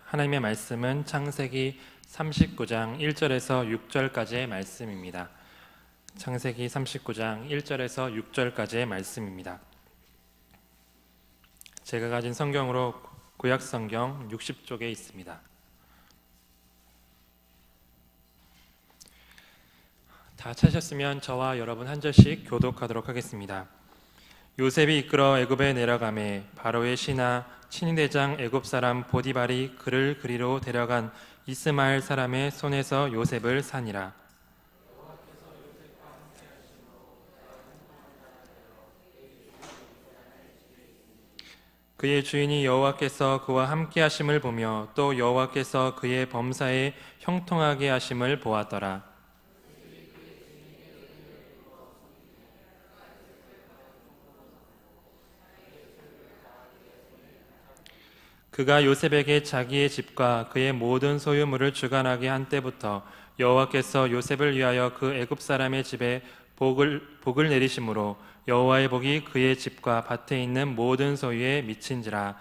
하나님의 말씀은 창세기 39장 1절에서 6절까지의 말씀입니다. 창세기 39장 1절에서 6절까지의 말씀입니다. 제가 가진 성경으로 구약성경 60쪽에 있습니다. 다 찾으셨으면 저와 여러분 한 절씩 교독하도록 하겠습니다. 요셉이 이끌어 애굽에 내려가매 바로의 신하 친위대장 애굽 사람 보디발이 그를 그리로 데려간 이스마엘 사람의 손에서 요셉을 사니라. 그의 주인이 여호와께서 그와 함께 하심을 보며 또 여호와께서 그의 범사에 형통하게 하심을 보았더라. 그가 요셉에게 자기의 집과 그의 모든 소유물을 주관하게 한 때부터 여호와께서 요셉을 위하여 그 애굽 사람의 집에 복을 내리심으로 여호와의 복이 그의 집과 밭에 있는 모든 소유에 미친지라.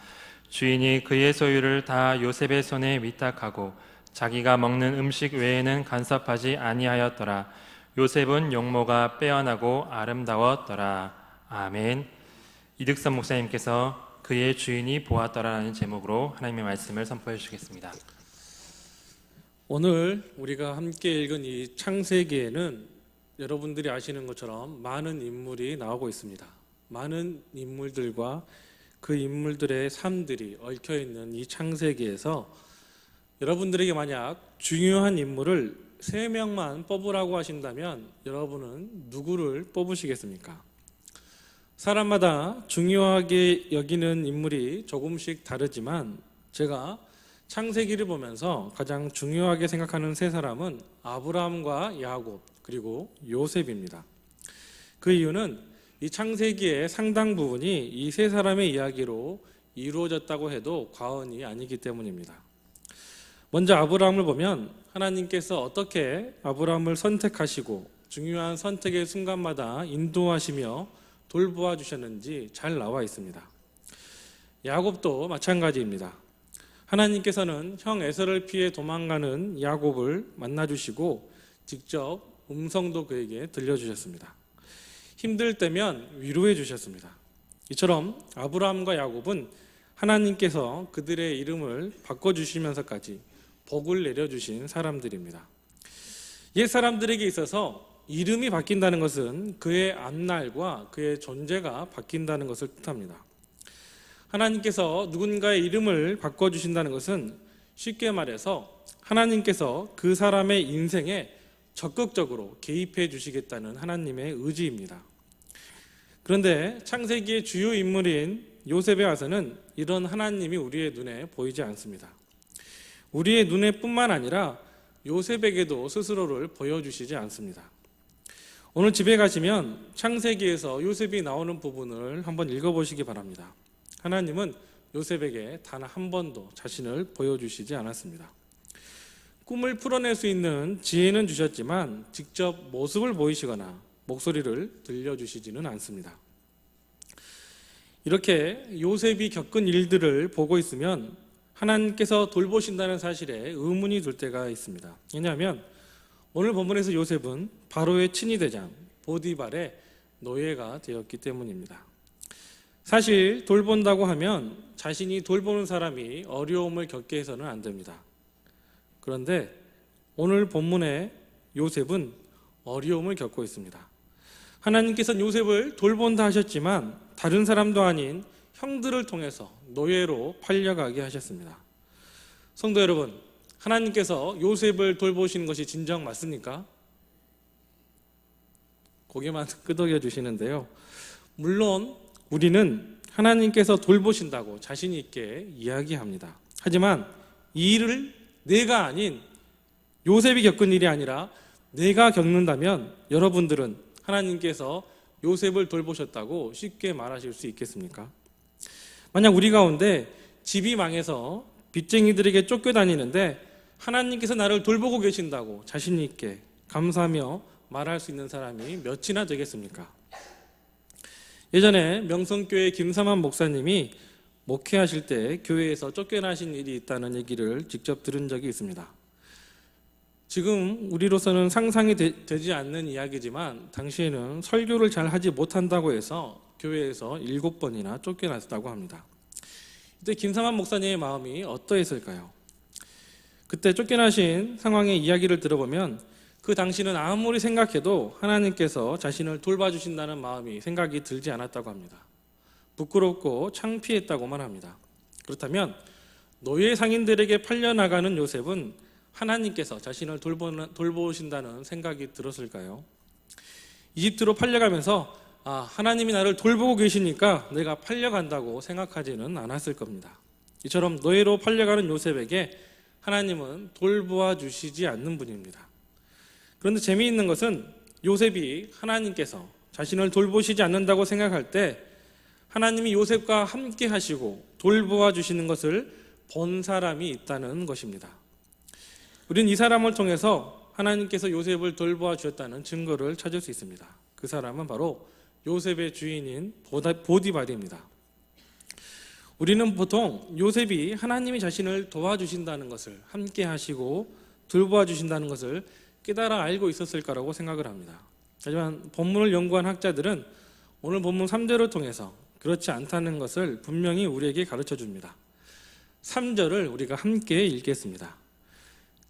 주인이 그의 소유를 다 요셉의 손에 위탁하고 자기가 먹는 음식 외에는 간섭하지 아니하였더라. 요셉은 용모가 빼어나고 아름다웠더라. 아멘. 이득선 목사님께서 그의 주인이 보았더라라는 제목으로 하나님의 말씀을 선포해 주시겠습니다. 오늘 우리가 함께 읽은 이 창세기에는 여러분들이 아시는 것처럼 많은 인물이 나오고 있습니다. 많은 인물들과 그 인물들의 삶들이 얽혀 있는 이 창세기에서 여러분들에게 만약 중요한 인물을 3명만 뽑으라고 하신다면 여러분은 누구를 뽑으시겠습니까? 사람마다 중요하게 여기는 인물이 조금씩 다르지만 제가 창세기를 보면서 가장 중요하게 생각하는 3사람은 아브라함과 야곱 그리고 요셉입니다. 그 이유는 이 창세기의 상당 부분이 이 3사람의 이야기로 이루어졌다고 해도 과언이 아니기 때문입니다. 먼저 아브라함을 보면 하나님께서 어떻게 아브라함을 선택하시고 중요한 선택의 순간마다 인도하시며 돌보아 주셨는지 잘 나와 있습니다. 야곱도 마찬가지입니다. 하나님께서는 형 에서를 피해 도망가는 야곱을 만나주시고 직접 음성도 그에게 들려주셨습니다. 힘들 때면 위로해 주셨습니다. 이처럼 아브라함과 야곱은 하나님께서 그들의 이름을 바꿔주시면서까지 복을 내려주신 사람들입니다. 옛 사람들에게 있어서 이름이 바뀐다는 것은 그의 앞날과 그의 존재가 바뀐다는 것을 뜻합니다. 하나님께서 누군가의 이름을 바꿔주신다는 것은 쉽게 말해서 하나님께서 그 사람의 인생에 적극적으로 개입해 주시겠다는 하나님의 의지입니다. 그런데 창세기의 주요 인물인 요셉에 와서는 이런 하나님이 우리의 눈에 보이지 않습니다. 우리의 눈에 뿐만 아니라 요셉에게도 스스로를 보여주시지 않습니다. 오늘 집에 가시면 창세기에서 요셉이 나오는 부분을 한번 읽어보시기 바랍니다. 하나님은 요셉에게 단 한 번도 자신을 보여주시지 않았습니다. 꿈을 풀어낼 수 있는 지혜는 주셨지만 직접 모습을 보이시거나 목소리를 들려주시지는 않습니다. 이렇게 요셉이 겪은 일들을 보고 있으면 하나님께서 돌보신다는 사실에 의문이 들 때가 있습니다. 왜냐하면 오늘 본문에서 요셉은 바로의 친위대장 보디발의 노예가 되었기 때문입니다. 사실 돌본다고 하면 자신이 돌보는 사람이 어려움을 겪게 해서는 안 됩니다. 그런데 오늘 본문의 요셉은 어려움을 겪고 있습니다. 하나님께서는 요셉을 돌본다 하셨지만 다른 사람도 아닌 형들을 통해서 노예로 팔려가게 하셨습니다. 성도 여러분, 하나님께서 요셉을 돌보시는 것이 진정 맞습니까? 고개만 끄덕여 주시는데요. 물론 우리는 하나님께서 돌보신다고 자신 있게 이야기합니다. 하지만 이 일을 내가 아닌 요셉이 겪은 일이 아니라 내가 겪는다면 여러분들은 하나님께서 요셉을 돌보셨다고 쉽게 말하실 수 있겠습니까? 만약 우리 가운데 집이 망해서 빚쟁이들에게 쫓겨다니는데 하나님께서 나를 돌보고 계신다고 자신 있게 감사하며 말할 수 있는 사람이 몇이나 되겠습니까? 예전에 명성교회 김삼환 목사님이 목회하실 때 교회에서 쫓겨나신 일이 있다는 얘기를 직접 들은 적이 있습니다. 지금 우리로서는 상상이 되지 않는 이야기지만 당시에는 설교를 잘 하지 못한다고 해서 교회에서 7번이나 쫓겨났다고 합니다. 이때 김상환 목사님의 마음이 어떠했을까요? 그때 쫓겨나신 상황의 이야기를 들어보면 그 당시는 아무리 생각해도 하나님께서 자신을 돌봐주신다는 마음이 생각이 들지 않았다고 합니다. 부끄럽고 창피했다고만 합니다. 그렇다면 노예 상인들에게 팔려나가는 요셉은 하나님께서 자신을 돌보신다는 생각이 들었을까요? 이집트로 팔려가면서 하나님이 나를 돌보고 계시니까 내가 팔려간다고 생각하지는 않았을 겁니다. 이처럼 노예로 팔려가는 요셉에게 하나님은 돌보아 주시지 않는 분입니다. 그런데 재미있는 것은 요셉이 하나님께서 자신을 돌보시지 않는다고 생각할 때 하나님이 요셉과 함께 하시고 돌보아 주시는 것을 본 사람이 있다는 것입니다. 우리는 이 사람을 통해서 하나님께서 요셉을 돌보아 주셨다는 증거를 찾을 수 있습니다. 그 사람은 바로 요셉의 주인인 보디발입니다. 우리는 보통 요셉이 하나님이 자신을 도와주신다는 것을, 함께 하시고 돌보아 주신다는 것을 깨달아 알고 있었을 거라고 생각을 합니다. 하지만 본문을 연구한 학자들은 오늘 본문 3절을 통해서 그렇지 않다는 것을 분명히 우리에게 가르쳐 줍니다. 3절을 우리가 함께 읽겠습니다.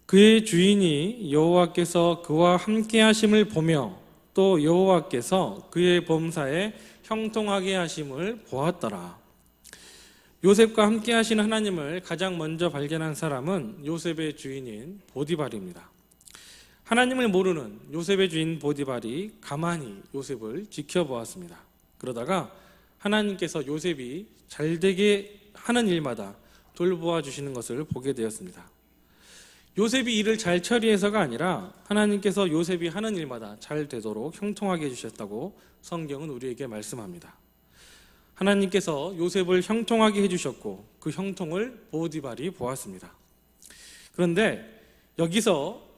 그의 주인이 여호와께서 그와 함께 하심을 보며 또 여호와께서 그의 범사에 형통하게 하심을 보았더라. 요셉과 함께 하시는 하나님을 가장 먼저 발견한 사람은 요셉의 주인인 보디발입니다. 하나님을 모르는 요셉의 주인 보디발이 가만히 요셉을 지켜보았습니다. 그러다가 하나님께서 요셉이 잘되게 하는 일마다 돌보아 주시는 것을 보게 되었습니다. 요셉이 일을 잘 처리해서가 아니라 하나님께서 요셉이 하는 일마다 잘 되도록 형통하게 해주셨다고 성경은 우리에게 말씀합니다. 하나님께서 요셉을 형통하게 해주셨고 그 형통을 보디발이 보았습니다. 그런데 여기서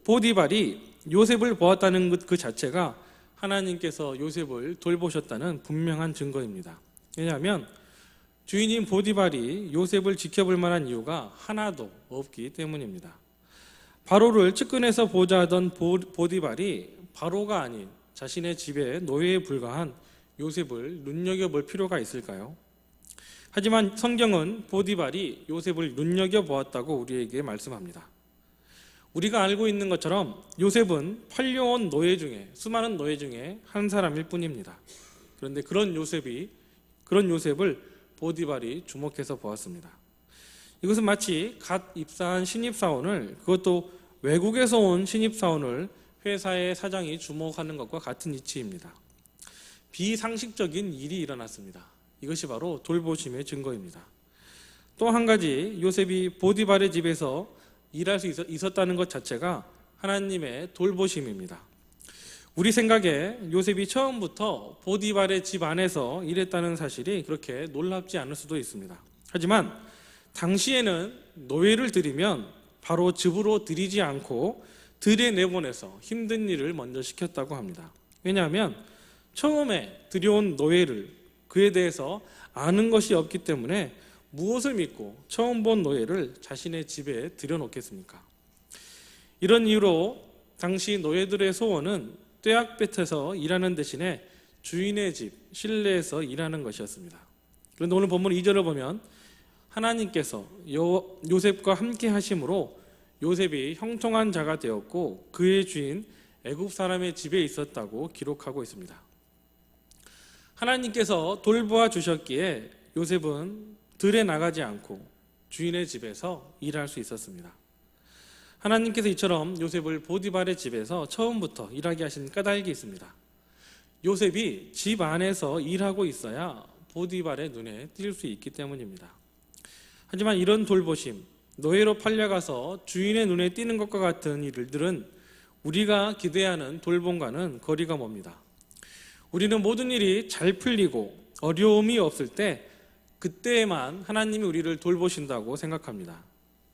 보디발이 요셉을 보았다는 그 자체가 하나님께서 요셉을 돌보셨다는 분명한 증거입니다. 왜냐하면 주인인 보디발이 요셉을 지켜볼 만한 이유가 하나도 없기 때문입니다. 바로를 측근에서 보자 하던 보디발이 바로가 아닌 자신의 집의 노예에 불과한 요셉을 눈여겨볼 필요가 있을까요? 하지만 성경은 보디발이 요셉을 눈여겨보았다고 우리에게 말씀합니다. 우리가 알고 있는 것처럼 요셉은 팔려온 노예 중에, 수많은 노예 중에 한 사람일 뿐입니다. 그런데 그런 요셉을 보디발이 주목해서 보았습니다. 이것은 마치 갓 입사한 신입사원을, 그것도 외국에서 온 신입사원을 회사의 사장이 주목하는 것과 같은 이치입니다. 비상식적인 일이 일어났습니다. 이것이 바로 돌보심의 증거입니다. 또 한 가지, 요셉이 보디발의 집에서 일할 수 있었다는 것 자체가 하나님의 돌보심입니다. 우리 생각에 요셉이 처음부터 보디발의 집 안에서 일했다는 사실이 그렇게 놀랍지 않을 수도 있습니다. 하지만 당시에는 노예를 들이면 바로 집으로 들이지 않고 들에 내보내서 힘든 일을 먼저 시켰다고 합니다. 왜냐하면 처음에 들여온 노예를, 그에 대해서 아는 것이 없기 때문에 무엇을 믿고 처음 본 노예를 자신의 집에 들여놓겠습니까? 이런 이유로 당시 노예들의 소원은 뙤약볕에서 일하는 대신에 주인의 집, 실내에서 일하는 것이었습니다. 그런데 오늘 본문 2절을 보면 하나님께서 요셉과 함께 하심으로 요셉이 형통한 자가 되었고 그의 주인 애굽 사람의 집에 있었다고 기록하고 있습니다. 하나님께서 돌보아 주셨기에 요셉은 들에 나가지 않고 주인의 집에서 일할 수 있었습니다. 하나님께서 이처럼 요셉을 보디발의 집에서 처음부터 일하게 하신 까닭이 있습니다. 요셉이 집 안에서 일하고 있어야 보디발의 눈에 띌 수 있기 때문입니다. 하지만 이런 돌보심, 노예로 팔려가서 주인의 눈에 띄는 것과 같은 일들은 우리가 기대하는 돌봄과는 거리가 멉니다. 우리는 모든 일이 잘 풀리고 어려움이 없을 때 그때에만 하나님이 우리를 돌보신다고 생각합니다.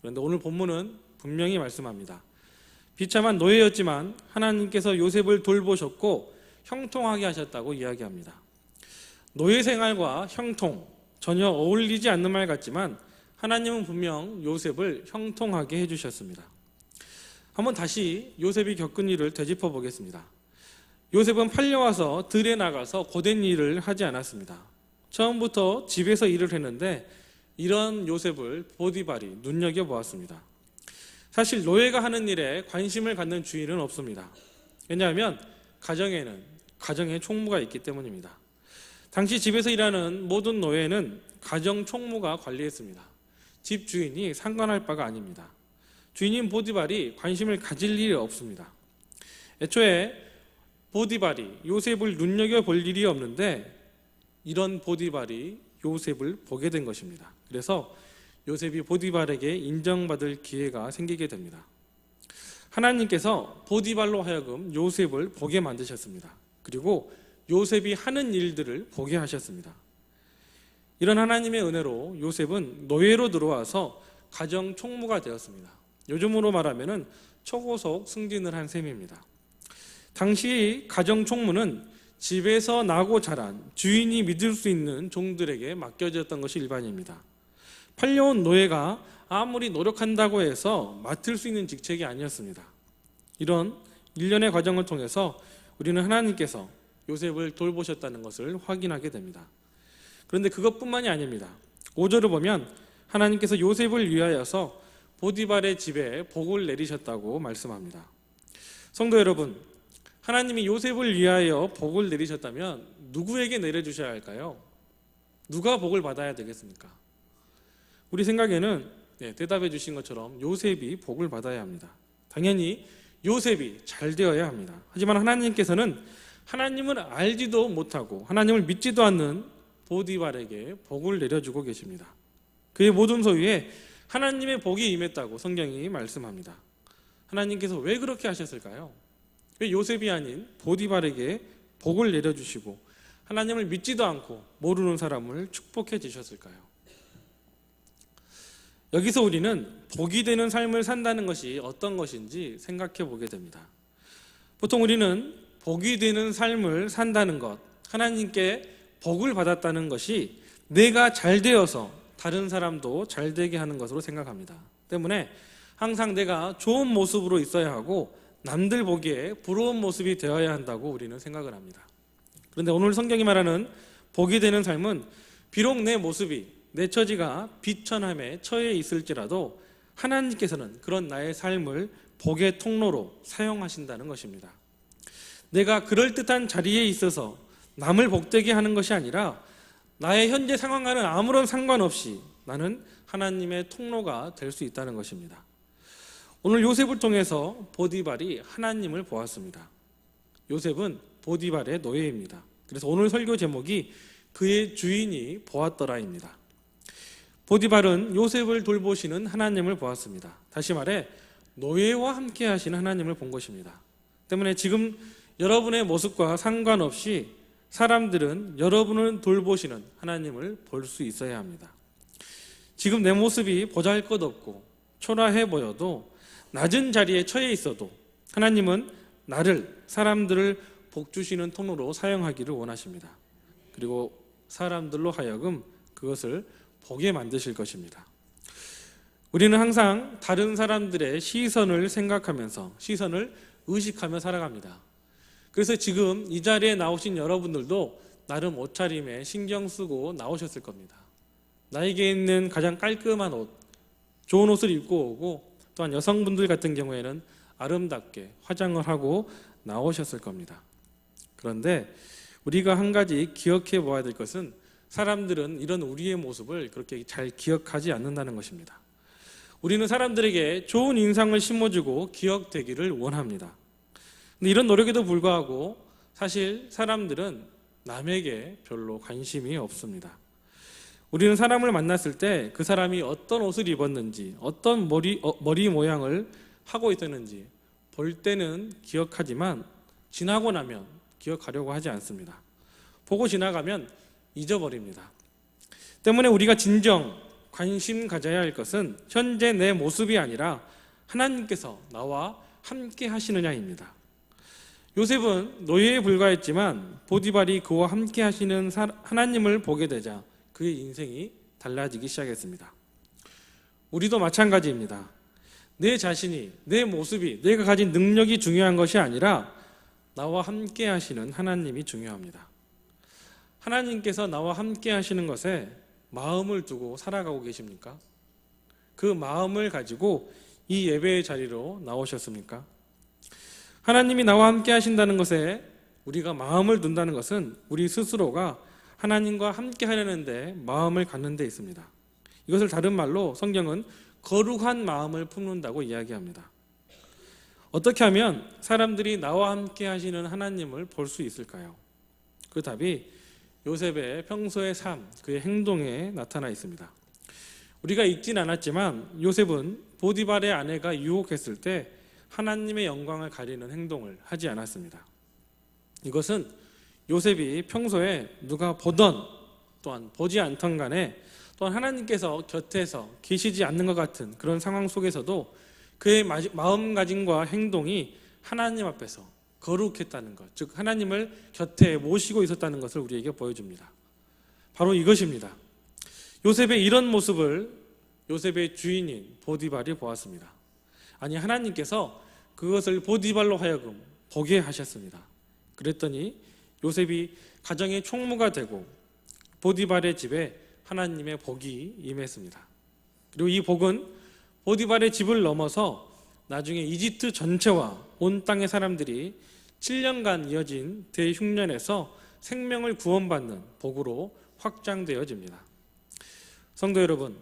그런데 오늘 본문은 분명히 말씀합니다. 비참한 노예였지만 하나님께서 요셉을 돌보셨고 형통하게 하셨다고 이야기합니다. 노예 생활과 형통, 전혀 어울리지 않는 말 같지만 하나님은 분명 요셉을 형통하게 해주셨습니다. 한번 다시 요셉이 겪은 일을 되짚어 보겠습니다. 요셉은 팔려와서 들에 나가서 고된 일을 하지 않았습니다. 처음부터 집에서 일을 했는데 이런 요셉을 보디발이 눈여겨보았습니다. 사실 노예가 하는 일에 관심을 갖는 주인은 없습니다. 왜냐하면 가정에 총무가 있기 때문입니다. 당시 집에서 일하는 모든 노예는 가정 총무가 관리했습니다. 집 주인이 상관할 바가 아닙니다. 주인인 보디발이 관심을 가질 일이 없습니다. 애초에 보디발이 요셉을 눈여겨볼 일이 없는데 이런 보디발이 요셉을 보게 된 것입니다. 그래서 요셉이 보디발에게 인정받을 기회가 생기게 됩니다. 하나님께서 보디발로 하여금 요셉을 보게 만드셨습니다. 그리고 요셉이 하는 일들을 보게 하셨습니다. 이런 하나님의 은혜로 요셉은 노예로 들어와서 가정 총무가 되었습니다. 요즘으로 말하면 초고속 승진을 한 셈입니다. 당시 가정 총무는 집에서 나고 자란 주인이 믿을 수 있는 종들에게 맡겨졌던 것이 일반입니다. 팔려온 노예가 아무리 노력한다고 해서 맡을 수 있는 직책이 아니었습니다. 이런 일련의 과정을 통해서 우리는 하나님께서 요셉을 돌보셨다는 것을 확인하게 됩니다. 그런데 그것뿐만이 아닙니다. 5절을 보면 하나님께서 요셉을 위하여서 보디발의 집에 복을 내리셨다고 말씀합니다. 성도 여러분, 하나님이 요셉을 위하여 복을 내리셨다면 누구에게 내려주셔야 할까요? 누가 복을 받아야 되겠습니까? 우리 생각에는 대답해 주신 것처럼 요셉이 복을 받아야 합니다. 당연히 요셉이 잘 되어야 합니다. 하지만 하나님께서는 하나님을 알지도 못하고 하나님을 믿지도 않는 보디발에게 복을 내려주고 계십니다. 그의 모든 소유에 하나님의 복이 임했다고 성경이 말씀합니다. 하나님께서 왜 그렇게 하셨을까요? 왜 요셉이 아닌 보디발에게 복을 내려주시고 하나님을 믿지도 않고 모르는 사람을 축복해 주셨을까요? 여기서 우리는 복이 되는 삶을 산다는 것이 어떤 것인지 생각해 보게 됩니다. 보통 우리는 복이 되는 삶을 산다는 것, 하나님께 복을 받았다는 것이 내가 잘 되어서 다른 사람도 잘 되게 하는 것으로 생각합니다. 때문에 항상 내가 좋은 모습으로 있어야 하고 남들 보기에 부러운 모습이 되어야 한다고 우리는 생각을 합니다. 그런데 오늘 성경이 말하는 복이 되는 삶은 비록 내 모습이, 내 처지가 비천함에 처해 있을지라도 하나님께서는 그런 나의 삶을 복의 통로로 사용하신다는 것입니다. 내가 그럴듯한 자리에 있어서 남을 복되게 하는 것이 아니라 나의 현재 상황과는 아무런 상관없이 나는 하나님의 통로가 될 수 있다는 것입니다. 오늘 요셉을 통해서 보디발이 하나님을 보았습니다. 요셉은 보디발의 노예입니다. 그래서 오늘 설교 제목이 그의 주인이 보았더라입니다. 보디발은 요셉을 돌보시는 하나님을 보았습니다. 다시 말해 노예와 함께 하시는 하나님을 본 것입니다. 때문에 지금 여러분의 모습과 상관없이 사람들은 여러분을 돌보시는 하나님을 볼 수 있어야 합니다. 지금 내 모습이 보잘것없고 초라해 보여도 낮은 자리에 처해 있어도 하나님은 나를, 사람들을 복주시는 통로로 사용하기를 원하십니다. 그리고 사람들로 하여금 그것을 보게 만드실 것입니다. 우리는 항상 다른 사람들의 시선을 생각하면서 시선을 의식하며 살아갑니다. 그래서 지금 이 자리에 나오신 여러분들도 나름 옷차림에 신경 쓰고 나오셨을 겁니다. 나에게 있는 가장 깔끔한 옷, 좋은 옷을 입고 오고 또한 여성분들 같은 경우에는 아름답게 화장을 하고 나오셨을 겁니다. 그런데 우리가 한 가지 기억해 보아야 될 것은 사람들은 이런 우리의 모습을 그렇게 잘 기억하지 않는다는 것입니다. 우리는 사람들에게 좋은 인상을 심어주고 기억되기를 원합니다. 근데 이런 노력에도 불구하고 사실 사람들은 남에게 별로 관심이 없습니다. 우리는 사람을 만났을 때 그 사람이 어떤 옷을 입었는지, 어떤 머리 모양을 하고 있었는지 볼 때는 기억하지만 지나고 나면 기억하려고 하지 않습니다. 보고 지나가면 잊어버립니다. 때문에 우리가 진정 관심 가져야 할 것은 현재 내 모습이 아니라 하나님께서 나와 함께 하시느냐입니다. 요셉은 노예에 불과했지만 보디발이 그와 함께 하시는 하나님을 보게 되자 그의 인생이 달라지기 시작했습니다. 우리도 마찬가지입니다. 내 자신이, 내 모습이, 내가 가진 능력이 중요한 것이 아니라 나와 함께 하시는 하나님이 중요합니다. 하나님께서 나와 함께 하시는 것에 마음을 두고 살아가고 계십니까? 그 마음을 가지고 이 예배의 자리로 나오셨습니까? 하나님이 나와 함께 하신다는 것에 우리가 마음을 둔다는 것은 우리 스스로가 하나님과 함께 하려는데 마음을 갖는 데 있습니다. 이것을 다른 말로 성경은 거룩한 마음을 품는다고 이야기합니다. 어떻게 하면 사람들이 나와 함께 하시는 하나님을 볼 수 있을까요? 그 답이 요셉의 평소의 삶, 그의 행동에 나타나 있습니다. 우리가 읽진 않았지만 요셉은 보디발의 아내가 유혹했을 때 하나님의 영광을 가리는 행동을 하지 않았습니다. 이것은 요셉이 평소에 누가 보던 또한 보지 않던 간에 또한 하나님께서 곁에서 계시지 않는 것 같은 그런 상황 속에서도 그의 마음가짐과 행동이 하나님 앞에서 거룩했다는 것, 즉 하나님을 곁에 모시고 있었다는 것을 우리에게 보여줍니다. 바로 이것입니다. 요셉의 이런 모습을 요셉의 주인인 보디발이 보았습니다. 아니, 하나님께서 그것을 보디발로 하여금 보게 하셨습니다. 그랬더니 요셉이 가정의 총무가 되고 보디발의 집에 하나님의 복이 임했습니다. 그리고 이 복은 보디발의 집을 넘어서 나중에 이집트 전체와 온 땅의 사람들이 7년간 이어진 대흉년에서 생명을 구원받는 복으로 확장되어집니다. 성도 여러분,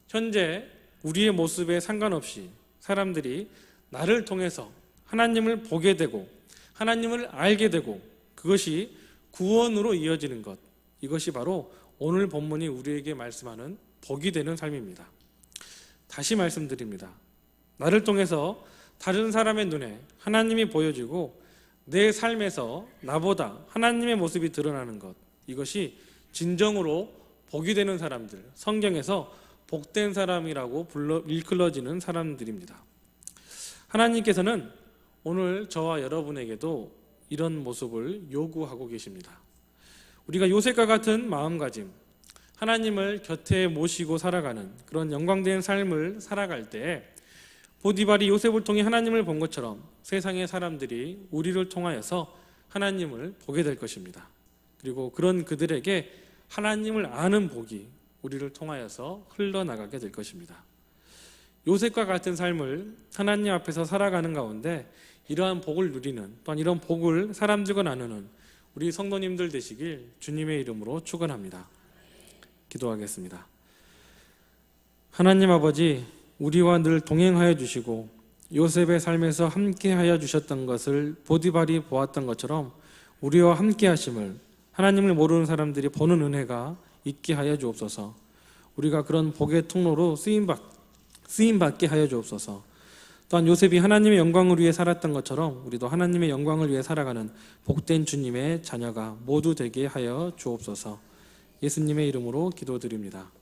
현재 우리의 모습에 상관없이 사람들이 나를 통해서 하나님을 보게 되고 하나님을 알게 되고 그것이 구원으로 이어지는 것, 이것이 바로 오늘 본문이 우리에게 말씀하는 복이 되는 삶입니다. 다시 말씀드립니다. 나를 통해서 다른 사람의 눈에 하나님이 보여지고 내 삶에서 나보다 하나님의 모습이 드러나는 것, 이것이 진정으로 복이 되는 사람들, 성경에서 복된 사람이라고 일컬어지는 사람들입니다. 하나님께서는 오늘 저와 여러분에게도 이런 모습을 요구하고 계십니다. 우리가 요셉과 같은 마음가짐, 하나님을 곁에 모시고 살아가는 그런 영광된 삶을 살아갈 때 보디발이 요셉을 통해 하나님을 본 것처럼 세상의 사람들이 우리를 통하여서 하나님을 보게 될 것입니다. 그리고 그런 그들에게 하나님을 아는 복이 우리를 통하여서 흘러나가게 될 것입니다. 요셉과 같은 삶을 하나님 앞에서 살아가는 가운데 이러한 복을 누리는, 또한 이런 복을 사람들과 나누는 우리 성도님들 되시길 주님의 이름으로 축원합니다. 기도하겠습니다. 하나님 아버지, 우리와 늘 동행하여 주시고 요셉의 삶에서 함께하여 주셨던 것을 보디발이 보았던 것처럼 우리와 함께하심을 하나님을 모르는 사람들이 보는 은혜가 있게 하여 주옵소서. 우리가 그런 복의 통로로 쓰임받게 하여 주옵소서. 또한 요셉이 하나님의 영광을 위해 살았던 것처럼 우리도 하나님의 영광을 위해 살아가는 복된 주님의 자녀가 모두 되게 하여 주옵소서. 예수님의 이름으로 기도드립니다.